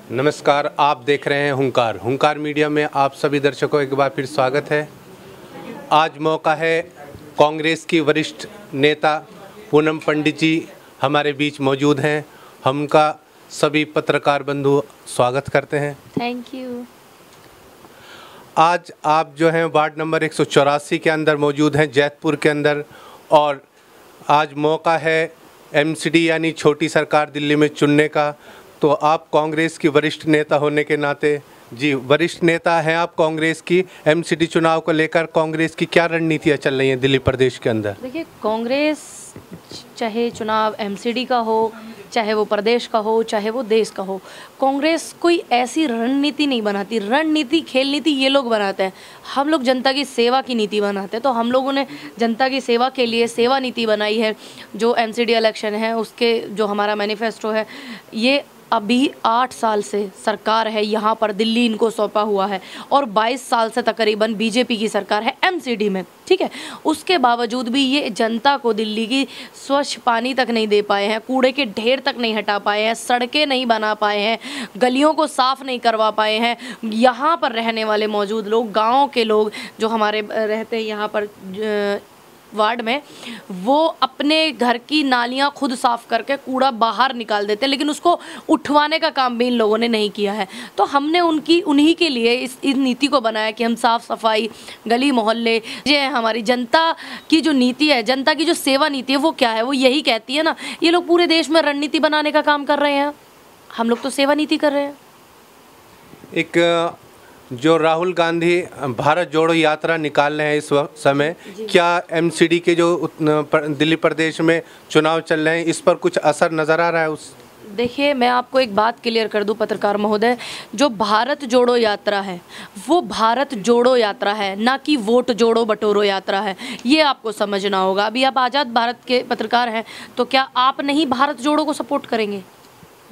नमस्कार, आप देख रहे हैं हुंकार मीडिया में आप सभी दर्शकों एक बार फिर स्वागत है। आज मौका है, कांग्रेस की वरिष्ठ नेता पूनम पंडित जी हमारे बीच मौजूद हैं। हम उनका सभी पत्रकार बंधु स्वागत करते हैं। Thank you. आज आप जो हैं वार्ड नंबर 184 के अंदर मौजूद हैं, जैतपुर के अंदर, और आज मौका है एमसीडी यानी छोटी सरकार दिल्ली में चुनने का। तो आप कांग्रेस की वरिष्ठ नेता होने के नाते, जी वरिष्ठ नेता हैं आप कांग्रेस की, एमसीडी चुनाव को लेकर कांग्रेस की क्या रणनीतियां चल रही हैं दिल्ली प्रदेश के अंदर? देखिए, कांग्रेस चाहे चुनाव एमसीडी का हो, चाहे वो प्रदेश का हो, चाहे वो देश का हो, कांग्रेस कोई ऐसी रणनीति नहीं बनाती। रणनीति, खेल नीति ये लोग बनाते हैं। हम लोग जनता की सेवा की नीति बनाते हैं। तो हम लोगों ने जनता की सेवा के लिए सेवा नीति बनाई है। जो एमसीडी इलेक्शन है उसके जो हमारा मैनिफेस्टो है, ये अभी 8 साल से सरकार है यहाँ पर, दिल्ली इनको सौंपा हुआ है, और 22 साल से तकरीबन बीजेपी की सरकार है एमसीडी में, ठीक है। उसके बावजूद भी ये जनता को दिल्ली की स्वच्छ पानी तक नहीं दे पाए हैं, कूड़े के ढेर तक नहीं हटा पाए हैं, सड़कें नहीं बना पाए हैं, गलियों को साफ नहीं करवा पाए हैं। यहाँ पर रहने वाले मौजूद लोग, गाँव के लोग जो हमारे रहते हैं यहाँ पर वार्ड में, वो अपने घर की नालियां खुद साफ करके कूड़ा बाहर निकाल देते हैं, लेकिन उसको उठवाने का काम भी इन लोगों ने नहीं किया है। तो हमने उन्हीं के लिए इस नीति को बनाया कि हम साफ सफाई, गली मोहल्ले, ये हमारी जनता की जो नीति है, जनता की जो सेवा नीति है, वो क्या है? वो यही कहती है ना। ये लोग पूरे देश में रणनीति बनाने का काम कर रहे हैं, हम लोग तो सेवा नीति कर रहे हैं। एक जो राहुल गांधी भारत जोड़ो यात्रा निकाल रहे हैं इस समय, क्या एमसीडी के जो दिल्ली प्रदेश में चुनाव चल रहे हैं, इस पर कुछ असर नज़र आ रहा है? देखिए, मैं आपको एक बात क्लियर कर दूं पत्रकार महोदय, जो भारत जोड़ो यात्रा है वो भारत जोड़ो यात्रा है, ना कि वोट जोड़ो बटोरो यात्रा है। ये आपको समझना होगा। अभी आप आज़ाद भारत के पत्रकार हैं, तो क्या आप नहीं भारत जोड़ो को सपोर्ट करेंगे?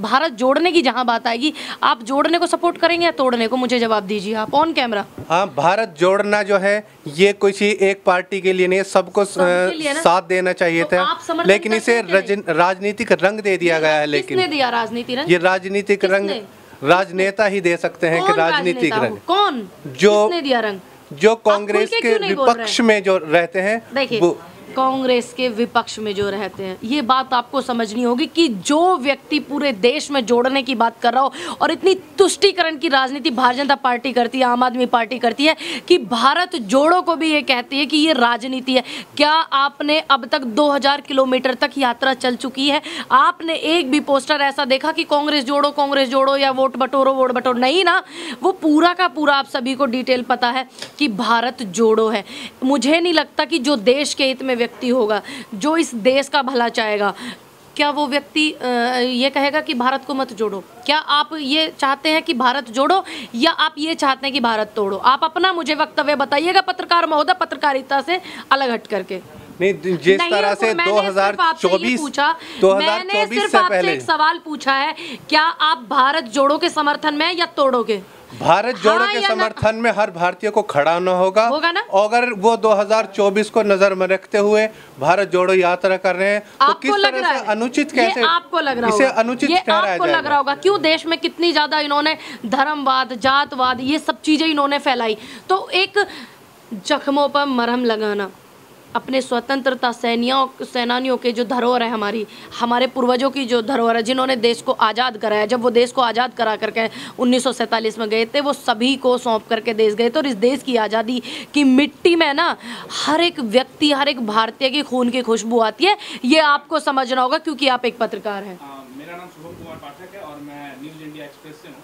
भारत जोड़ने की जहां बात आएगी, आप जोड़ने को सपोर्ट करेंगे या तोड़ने को? मुझे जवाब दीजिए आप ऑन कैमरा। हाँ, भारत जोड़ना जो है ये किसी एक पार्टी के लिए नहीं, सबको साथ देना चाहिए था, लेकिन इसे राजनीतिक रंग दे दिया गया है। लेकिन किसने दिया राजनीति रंग? ये राजनीतिक रंग राजनेता ही दे सकते हैं कि राजनीतिक रंग। कौन? किसने दिया रंग? जो कांग्रेस के विपक्ष में जो रहते हैं। देखिए, कांग्रेस के विपक्ष में जो रहते हैं, ये बात आपको समझनी होगी कि जो व्यक्ति पूरे देश में जोड़ने की बात कर रहा हो, और इतनी तुष्टीकरण की राजनीति भारतीय जनता पार्टी करती है, आम आदमी पार्टी करती है, कि भारत जोड़ो को भी ये कहती है कि ये राजनीति है। क्या आपने अब तक 2000 किलोमीटर तक यात्रा चल चुकी है? आपने एक भी पोस्टर ऐसा देखा कि कांग्रेस जोड़ो या वोट बटोरो? नहीं ना। वो पूरा का पूरा आप सभी को डिटेल पता है कि भारत जोड़ो है। मुझे नहीं लगता कि जो देश के हित में व्यक्ति होगा, जो इस देश का भला चाहेगा, क्या वो व्यक्ति ये कहेगा कि भारत को मत जोड़ो? क्या आप ये चाहते हैं कि भारत जोड़ो, या आप ये चाहते हैं कि भारत तोड़ो? आप अपना मुझे वक्तव्य बताइएगा पत्रकार महोदय, पत्रकारिता से अलग हट करके। नहीं, जिस तरह से 2024 से पहले एक सवाल पूछा है, क्या आप भारत जोड़ो के समर्थन में या तोड़ोगे? भारत जोड़ो के समर्थन में हर भारतीय को खड़ा होना होगा ना? अगर वो 2024 को नजर में रखते हुए भारत जोड़ो यात्रा कर रहे हैं, तो किस तरह से अनुचित, कैसे आपको लग रहा इसे अनुचित ठहराया आपको लग रहा होगा? क्यों देश में कितनी ज्यादा इन्होंने धर्मवाद, जातवाद, ये सब चीजें इन्होंने फैलाई। तो एक जख्मों पर मरहम लगाना, अपने स्वतंत्रता सेनानियों के जो धरोहर है, हमारे पूर्वजों की जो धरोहर है, जिन्होंने देश को आज़ाद कराया, जब वो देश को आज़ाद करा करके 1947 में गए थे, वो सभी को सौंप करके देश गए थे। और इस देश की आज़ादी की मिट्टी में ना हर एक व्यक्ति, हर एक भारतीय की खून की खुशबू आती है। ये आपको समझना होगा, क्योंकि आप एक पत्रकार हैं। मेरा नाम शुभम कुमार पाठक है और मैं न्यूज़ इंडिया एक्सप्रेस से हूँ।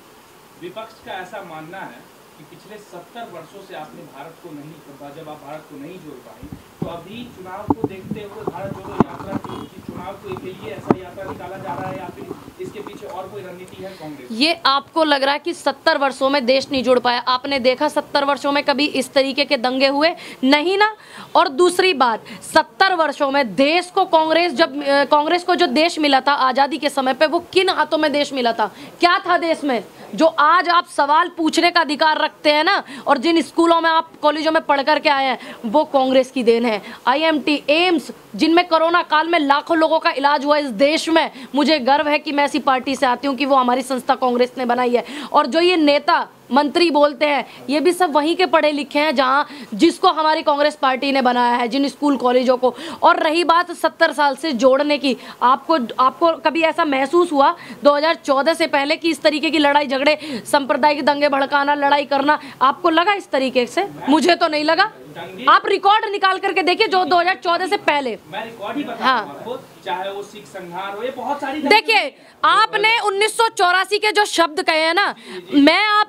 विपक्ष का ऐसा मानना है कि पिछले 70 वर्षों से आपने भारत को नहीं, जब आप भारत को नहीं जोड़ पाई, तो अभी चुनाव को देखते हुए भारत जोड़ो यात्रा की, चुनाव के लिए ऐसा यात्रा निकाला जा रहा है, या फिर इसके पीछे और कोई रणनीति है कांग्रेस? ये आपको लग रहा है कि 70 वर्षों में देश नहीं जोड़ पाया। आपने देखा 70 वर्षों में कभी इस तरीके के दंगे हुए? नहीं ना। और दूसरी बात, 70 वर्षों में देश को कांग्रेस को जो देश मिला था आज़ादी के समय पे, वो किन हाथों में देश मिला था? क्या था देश में? जो आज आप सवाल पूछने का अधिकार रखते हैं ना, और जिन स्कूलों में आप कॉलेजों में पढ़ करके आए हैं, वो कांग्रेस की देन है। IMT, एम्स, जिनमें कोरोना काल में लाखों लोगों का इलाज हुआ इस देश में, मुझे गर्व है कि मैं ऐसी पार्टी से आती हूँ कि वो हमारी संस्था कांग्रेस ने बनाई है। और जो ये नेता मंत्री बोलते हैं, ये भी सब वहीं के पढ़े लिखे हैं जहां जिसको हमारी कांग्रेस पार्टी ने बनाया है, जिन स्कूल कॉलेजों को। और रही बात 70 साल से जोड़ने की, आपको कभी ऐसा महसूस हुआ 2014 से पहले कि इस तरीके की लड़ाई झगड़े, सांप्रदायिक दंगे भड़काना, लड़ाई करना आपको लगा इस तरीके से? मुझे तो नहीं लगा। आप रिकॉर्ड निकाल करके देखिए जो 2014 से पहले। मैं रिकॉर्ड ही बता हाँ, आपको, चाहे वो सिख संहार हो, ये बहुत सारी देखिए आपने 1984 के जो शब्द कहे हैं ना,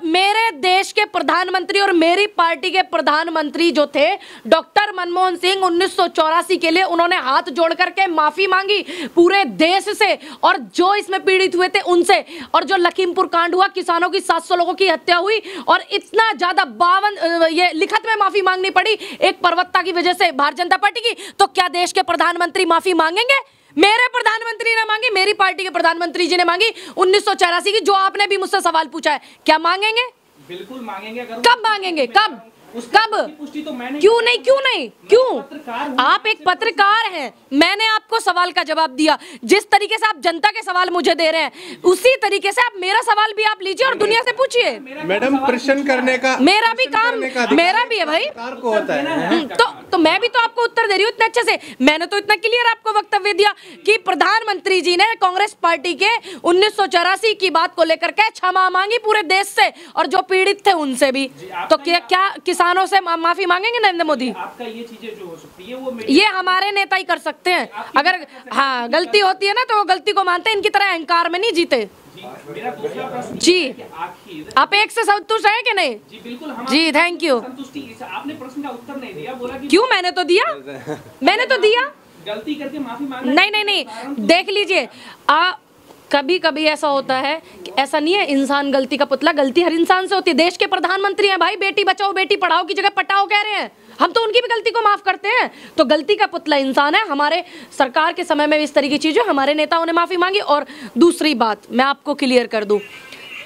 मेरे देश के प्रधानमंत्री और मेरी पार्टी के प्रधानमंत्री जो थे डॉक्टर मनमोहन सिंह, 1984 के लिए उन्होंने हाथ जोड़ करके माफी मांगी पूरे देश से, और जो इसमें पीड़ित हुए थे उनसे। और जो लखीमपुर कांड हुआ, किसानों की 700 लोगों की हत्या हुई, और इतना ज्यादा 52 ये लिखत में माफी मांगनी पड़ी एक प्रवक्ता की वजह से भारतीय जनता पार्टी की। तो क्या देश के प्रधानमंत्री माफी मांगेंगे? मेरे प्रधानमंत्री ने मांगी, मेरी पार्टी के प्रधानमंत्री जी ने मांगी 1984 की, जो आपने भी मुझसे सवाल पूछा है। क्या मांगेंगे? बिल्कुल मांगेंगे। कब मांगेंगे? कब? पुष्टि तो मैंने क्यों नहीं? क्यों? आप एक पत्रकार हैं, मैंने आपको सवाल का जवाब दिया। जिस तरीके से आप जनता के सवाल मुझे दे रहे हैं, उसी तरीके से आप मेरा सवाल भी आप लीजिए और दुनिया से पूछिए। मैडम, प्रश्न करने का मेरा भी काम, मेरा भी है भाई, को होता है। तो मैं भी तो आपको उत्तर दे रही हूँ इतने अच्छे से। मैंने तो इतना क्लियर आपको वक्तव्य दिया कि प्रधानमंत्री जी ने कांग्रेस पार्टी के 1984 की बात को लेकर के क्षमा मांगी पूरे देश से, और जो पीड़ित थे उनसे भी। तो क्या किसानों से माफी मांगेंगे नरेंद्र मोदी? आपका ये चीजें जो हो सकती है वो ये हमारे नेता ही कर सकते हैं। अगर हाँ गलती होती है ना तो वो गलती को मानते हैं, इनकी तरह अहंकार में नहीं जीते। मेरा दूसरा प्रश्न जी, आखिर आप एक से संतुष्ट हैं कि नहीं? जी बिल्कुल, जी थैंक यू। संतुष्टि। आपने प्रश्न का उत्तर नहीं दिया, बोला कि क्यों? मैंने तो दिया, मैंने तो दिया। गलती करके माफी मांगना। नहीं, देख लीजिए, कभी कभी ऐसा होता है कि ऐसा नहीं है इंसान गलती का पुतला, गलती हर इंसान से होती है। देश के प्रधानमंत्री हैं भाई, बेटी बचाओ बेटी पढ़ाओ की जगह पटाओ कह रहे हैं, हम तो उनकी भी गलती को माफ करते हैं। तो गलती का पुतला इंसान है। हमारे सरकार के समय में इस तरह की चीजें हमारे नेताओं ने माफी मांगी। और दूसरी बात मैं आपको क्लियर कर दूं,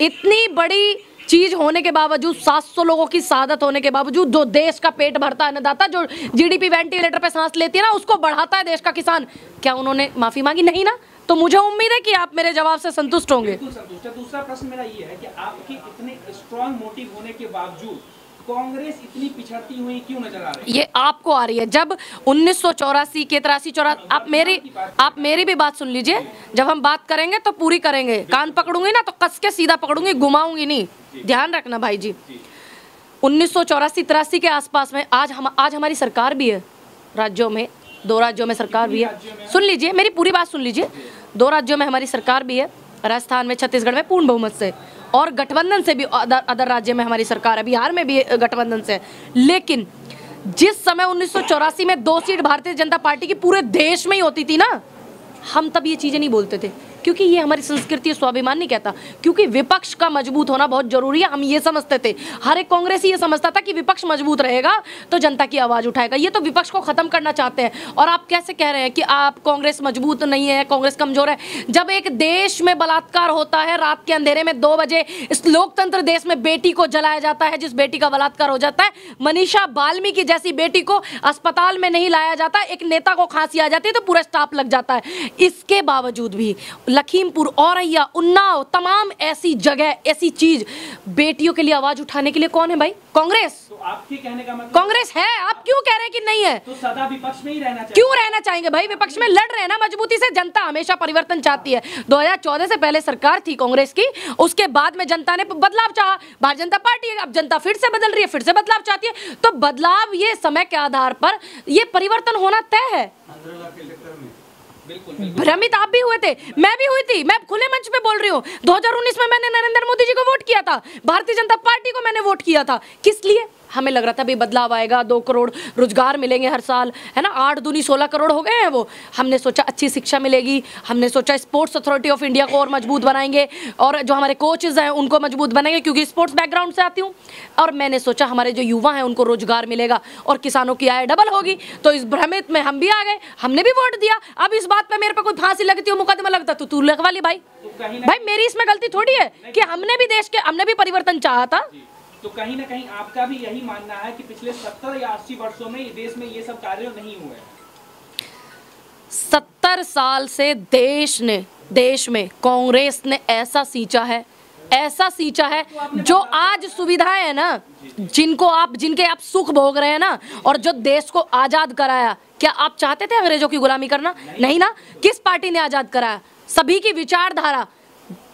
इतनी बड़ी चीज होने के बावजूद, 700 लोगों की शहादत होने के बावजूद, जो देश का पेट भरता है अन्नदाता, जो GDP वेंटिलेटर पे सांस लेती है ना, उसको बढ़ाता है देश का किसान, क्या उन्होंने माफी मांगी? नहीं ना। तो मुझे उम्मीद है कि आप मेरे जवाब से संतुष्ट होंगे। बिल्कुल संतुष्ट है। दूसरा प्रश्न मेरा ये है कि आपकी इतने स्ट्रॉन्ग मोटिव होने के बावजूद कांग्रेस इतनी पिछड़ती हुई क्यों नजर आ रही है? ये आपको आ रही है। जब 1984 के 83-84, आप मेरी भी बात सुन लीजिए। जब हम बात करेंगे तो पूरी करेंगे, कान पकड़ूंगी ना तो कस के सीधा पकड़ूंगी, घुमाऊंगी नहीं, ध्यान रखना भाई जी। 1984-83 के आसपास में आज हमारी सरकार भी है राज्यों में, 2 राज्यों में सरकार भी है। सुन लीजिए, मेरी पूरी बात सुन लीजिए। 2 राज्यों में हमारी सरकार भी है, राजस्थान में, छत्तीसगढ़ में पूर्ण बहुमत से, और गठबंधन से भी अदर राज्य में हमारी सरकार है, बिहार में भी गठबंधन से। लेकिन जिस समय 1984 में 2 सीट भारतीय जनता पार्टी की पूरे देश में ही होती थी ना, हम तब ये चीजें नहीं बोलते थे, क्योंकि ये हमारी संस्कृति स्वाभिमान नहीं कहता, क्योंकि विपक्ष का मजबूत होना बहुत जरूरी है। हम ये समझते थे, हर एक कांग्रेसी ये समझता था कि विपक्ष मजबूत रहेगा तो जनता की आवाज उठाएगा। ये तो विपक्ष को खत्म करना चाहते हैं। और आप कैसे कह रहे हैं कि आप कांग्रेस मजबूत नहीं है, कांग्रेस कमजोर है? जब एक देश में बलात्कार होता है रात के अंधेरे में 2 बजे, इस लोकतंत्र देश में बेटी को जलाया जाता है, जिस बेटी का बलात्कार हो जाता है, मनीषा बाल्मीकि जैसी बेटी को अस्पताल में नहीं लाया जाता, एक नेता को खांसी आ जाती है तो पूरा स्टाफ लग जाता है। इसके बावजूद भी लखीमपुर, औरैया, उन्नाव, तमाम ऐसी जगह, ऐसी चीज, बेटियों के लिए आवाज उठाने के लिए कौन है भाई? कांग्रेस। तो आपके कहने का मतलब कांग्रेस है। आप क्यों कह रहे हैं कि नहीं है? तो सदा विपक्ष में ही रहना चाहिए। क्यों रहना चाहेंगे भाई? विपक्ष में लड़ रहे हैं ना मजबूती से। जनता हमेशा परिवर्तन चाहती है। 2014 से पहले सरकार थी कांग्रेस की, उसके बाद में जनता ने बदलाव चाहा, भारतीय जनता पार्टी है, अब जनता फिर से बदल रही है, फिर से बदलाव चाहती है। तो बदलाव ये समय के आधार पर ये परिवर्तन होना तय है। भ्रमित आप भी हुए थे, मैं भी हुई थी, मैं खुले मंच पे बोल रही हूँ। 2019 में मैंने नरेंद्र मोदी जी को वोट किया था, भारतीय जनता पार्टी को मैंने वोट किया था। किस लिए? हमें लग रहा था भाई बदलाव आएगा, 2 करोड़ रोजगार मिलेंगे हर साल, है ना, 8 दूनी 16 करोड़ हो गए हैं वो। हमने सोचा अच्छी शिक्षा मिलेगी, हमने सोचा स्पोर्ट्स अथॉरिटी ऑफ इंडिया को और मजबूत बनाएंगे, और जो हमारे कोचेज हैं उनको मजबूत बनाएंगे, क्योंकि स्पोर्ट्स बैकग्राउंड से आती हूँ। और मैंने सोचा हमारे जो युवा हैं उनको रोजगार मिलेगा और किसानों की आय डबल होगी। तो इस भ्रमित में हम भी आ गए, हमने भी वोट दिया। अब इस बात पे मेरे पे कोई फांसी लगती हो, मुकदमा लगता तो तू लगवा ली भाई। भाई मेरी इसमें गलती थोड़ी है कि हमने भी परिवर्तन चाहा था। तो कहीं ना कहीं आपका भी यही मानना है कि पिछले 70 या 80 वर्षों में देश में ये सब कार्य नहीं हुए हैं? 70 साल से देश में कांग्रेस ने ऐसा सींचा है जो आज सुविधाएं है ना, जिनके आप सुख भोग रहे हैं ना, और जो देश को आजाद कराया, क्या आप चाहते थे अंग्रेजों की गुलामी करना? नहीं ना। किस पार्टी ने आजाद कराया? सभी की विचारधारा,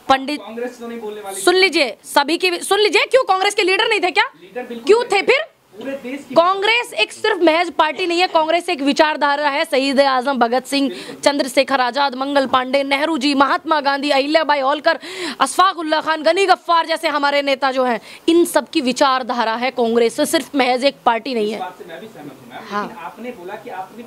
पंडित कांग्रेस तो नहीं बोलने वाली। सुन लीजिए, सभी की सुन लीजिए। क्यों कांग्रेस के लीडर नहीं थे क्या? क्यों थे फिर? पूरे देश की कांग्रेस एक सिर्फ महज पार्टी नहीं है, कांग्रेस एक विचारधारा है। शहीद आजम भगत सिंह, चंद्रशेखर आजाद, मंगल पांडे, नेहरू जी, महात्मा गांधी, अहिल्याबाई होलकर, अशफाक उल्लाह खान, गनी गफ्फार जैसे हमारे नेता जो हैं, इन सब की विचारधारा है कांग्रेस, सिर्फ महज एक पार्टी नहीं है। बात से मैं भी सहमत हूं मैम, हाँ। लेकिन आपने बोला कि आपने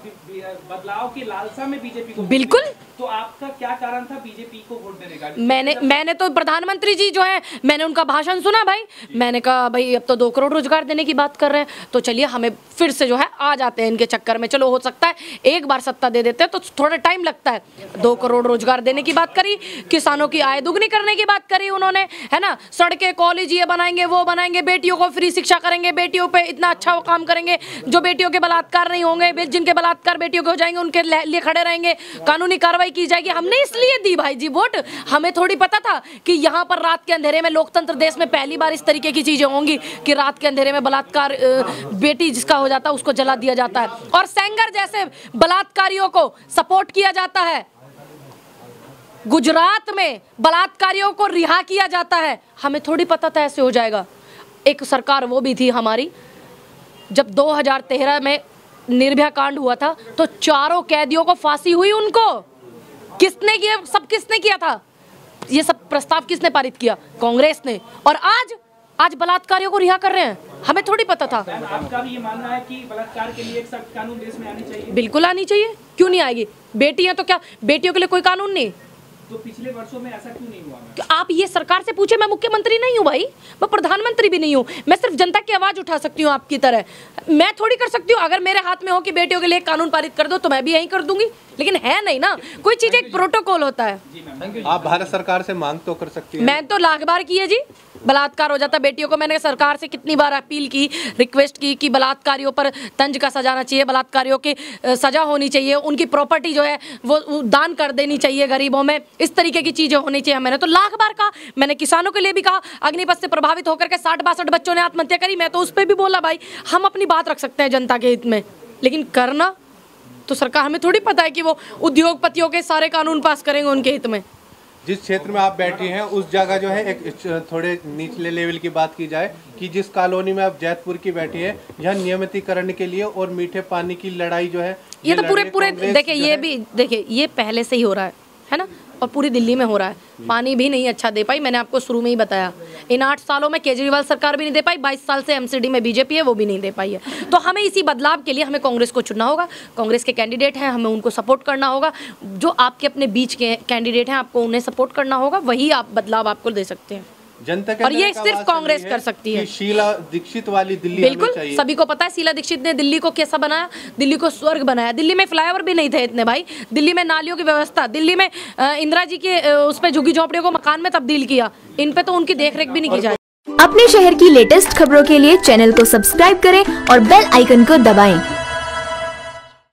बदलाव की लालसा में बीजेपी को बिल्कुल। तो आपका क्या कारण था बीजेपी को वोट देने का? मैंने तो प्रधानमंत्री जी जो है, मैंने उनका भाषण सुना भाई। मैंने कहा भाई अब तो 2 करोड़ रोजगार देने की बात कर रहे हैं, तो चलिए हमें फिर से जो है आ जाते हैं इनके चक्कर में। चलो हो सकता है एक बार सत्ता दे देते हैं तो थोड़ा टाइम लगता है। 2 करोड़ रोजगार देने की बात करी, किसानों की आय दुगनी करने की बात करी उन्होंने, है ना। सड़कें, कॉलेज ये बनाएंगे, वो बनाएंगे, बेटियों को फ्री शिक्षा करेंगे, बेटियों पे इतना अच्छा काम करेंगे, जो बेटियों के बलात्कार नहीं होंगे, जिनके बलात्कार बेटियों के हो जाएंगे उनके लिए खड़े रहेंगे, कानूनी कार्रवाई की जाएगी। हमने इसलिए दी भाई जी वोट। हमें थोड़ी पता था कि यहाँ पर रात के अंधेरे में, लोकतंत्र देश में पहली बार इस तरीके की चीजें होंगी कि रात के अंधेरे में बलात्कार, बेटी जिसका हो जाता है उसको जला दिया जाता है, और सेंगर जैसे बलात्कारियों को सपोर्ट किया जाता है। गुजरात में बलात्कारियों को रिहा किया जाता है। हमें थोड़ी पता था ऐसे हो जाएगा। एक सरकार वो भी थी हमारी, जब 2013 में निर्भया कांड हुआ था तो 4 कैदियों को फांसी हुई। उनको किसने किया? सब किसने किया था? ये सब प्रस्ताव किसने पारित किया? कांग्रेस ने। और आज बलात्कारियों को रिहा कर रहे हैं। हमें थोड़ी पता था। आपका भी ये मानना है कि बलात्कार के लिए एक सख्त कानून देश में आनी चाहिए? बिल्कुल आनी चाहिए। क्यों नहीं आएगी? बेटियां तो क्या, बेटियों के लिए कोई कानून नहीं? तो पिछले वर्षों में ऐसा क्यों नहीं हुआ? आप ये सरकार से पूछे। मैं मुख्यमंत्री नहीं हूँ भाई, मैं प्रधानमंत्री भी नहीं हूँ। मैं सिर्फ जनता की आवाज उठा सकती हूँ आपकी तरह। मैं थोड़ी कर सकती हूँ। अगर मेरे हाथ में हो कि बेटियों के लिए कानून पारित कर दो तो मैं भी यही कर दूंगी, लेकिन है नहीं ना। कोई चीज एक प्रोटोकॉल होता है। आप भारत सरकार से मांग तो कर सकती हैं। मैं तो लाख बार की है जी। बलात्कार हो जाता बेटियों को, मैंने सरकार से कितनी बार अपील की, रिक्वेस्ट की कि बलात्कारियों पर तंज का सजाना चाहिए, बलात्कारियों की सजा होनी चाहिए, उनकी प्रॉपर्टी जो है वो दान कर देनी चाहिए गरीबों में, इस तरीके की चीजें होनी चाहिए। मैंने तो लाख बार कहा। मैंने किसानों के लिए भी कहा। अग्निपथ से प्रभावित होकर के 60-62 बच्चों ने आत्महत्या करी, मैं तो उस पर भी बोला भाई हम अपनी बात रख सकते हैं जनता के हित में, लेकिन करना तो सरकार, हमें थोड़ी पता है कि वो उद्योगपतियों के सारे कानून पास करेंगे उनके हित में। जिस क्षेत्र में आप बैठी हैं उस जगह जो है, एक थोड़े निचले लेवल की बात की जाए कि जिस कॉलोनी में आप जैतपुर की बैठी है, यहाँ नियमितीकरण के लिए और मीठे पानी की लड़ाई जो है, ये तो पूरे देखिए, ये भी देखिए, ये पहले से ही हो रहा है ना, और पूरी दिल्ली में हो रहा है। पानी भी नहीं अच्छा दे पाई, मैंने आपको शुरू में ही बताया। इन 8 सालों में केजरीवाल सरकार भी नहीं दे पाई, 22 साल से एमसीडी में बीजेपी है, वो भी नहीं दे पाई है। तो हमें इसी बदलाव के लिए हमें कांग्रेस को चुनना होगा। कांग्रेस के कैंडिडेट हैं, हमें उनको सपोर्ट करना होगा। जो आपके अपने बीच के कैंडिडेट हैं, आपको उन्हें सपोर्ट करना होगा, वही आप बदलाव आपको दे सकते हैं। जनता के और ये सिर्फ कांग्रेस कर सकती है। शीला दीक्षित वाली दिल्ली बिल्कुल सभी को पता है। शीला दीक्षित ने दिल्ली को कैसा बनाया, दिल्ली को स्वर्ग बनाया। दिल्ली में फ्लाईओवर भी नहीं थे इतने भाई, दिल्ली में नालियों की व्यवस्था, दिल्ली में इंदिरा जी के उस पे झुग्गी झोपड़ियों को मकान में तब्दील किया। इन पे तो उनकी देखरेख भी नहीं की जाए। अपने शहर की लेटेस्ट खबरों के लिए चैनल को सब्सक्राइब करें और बेल आइकन को दबाएं।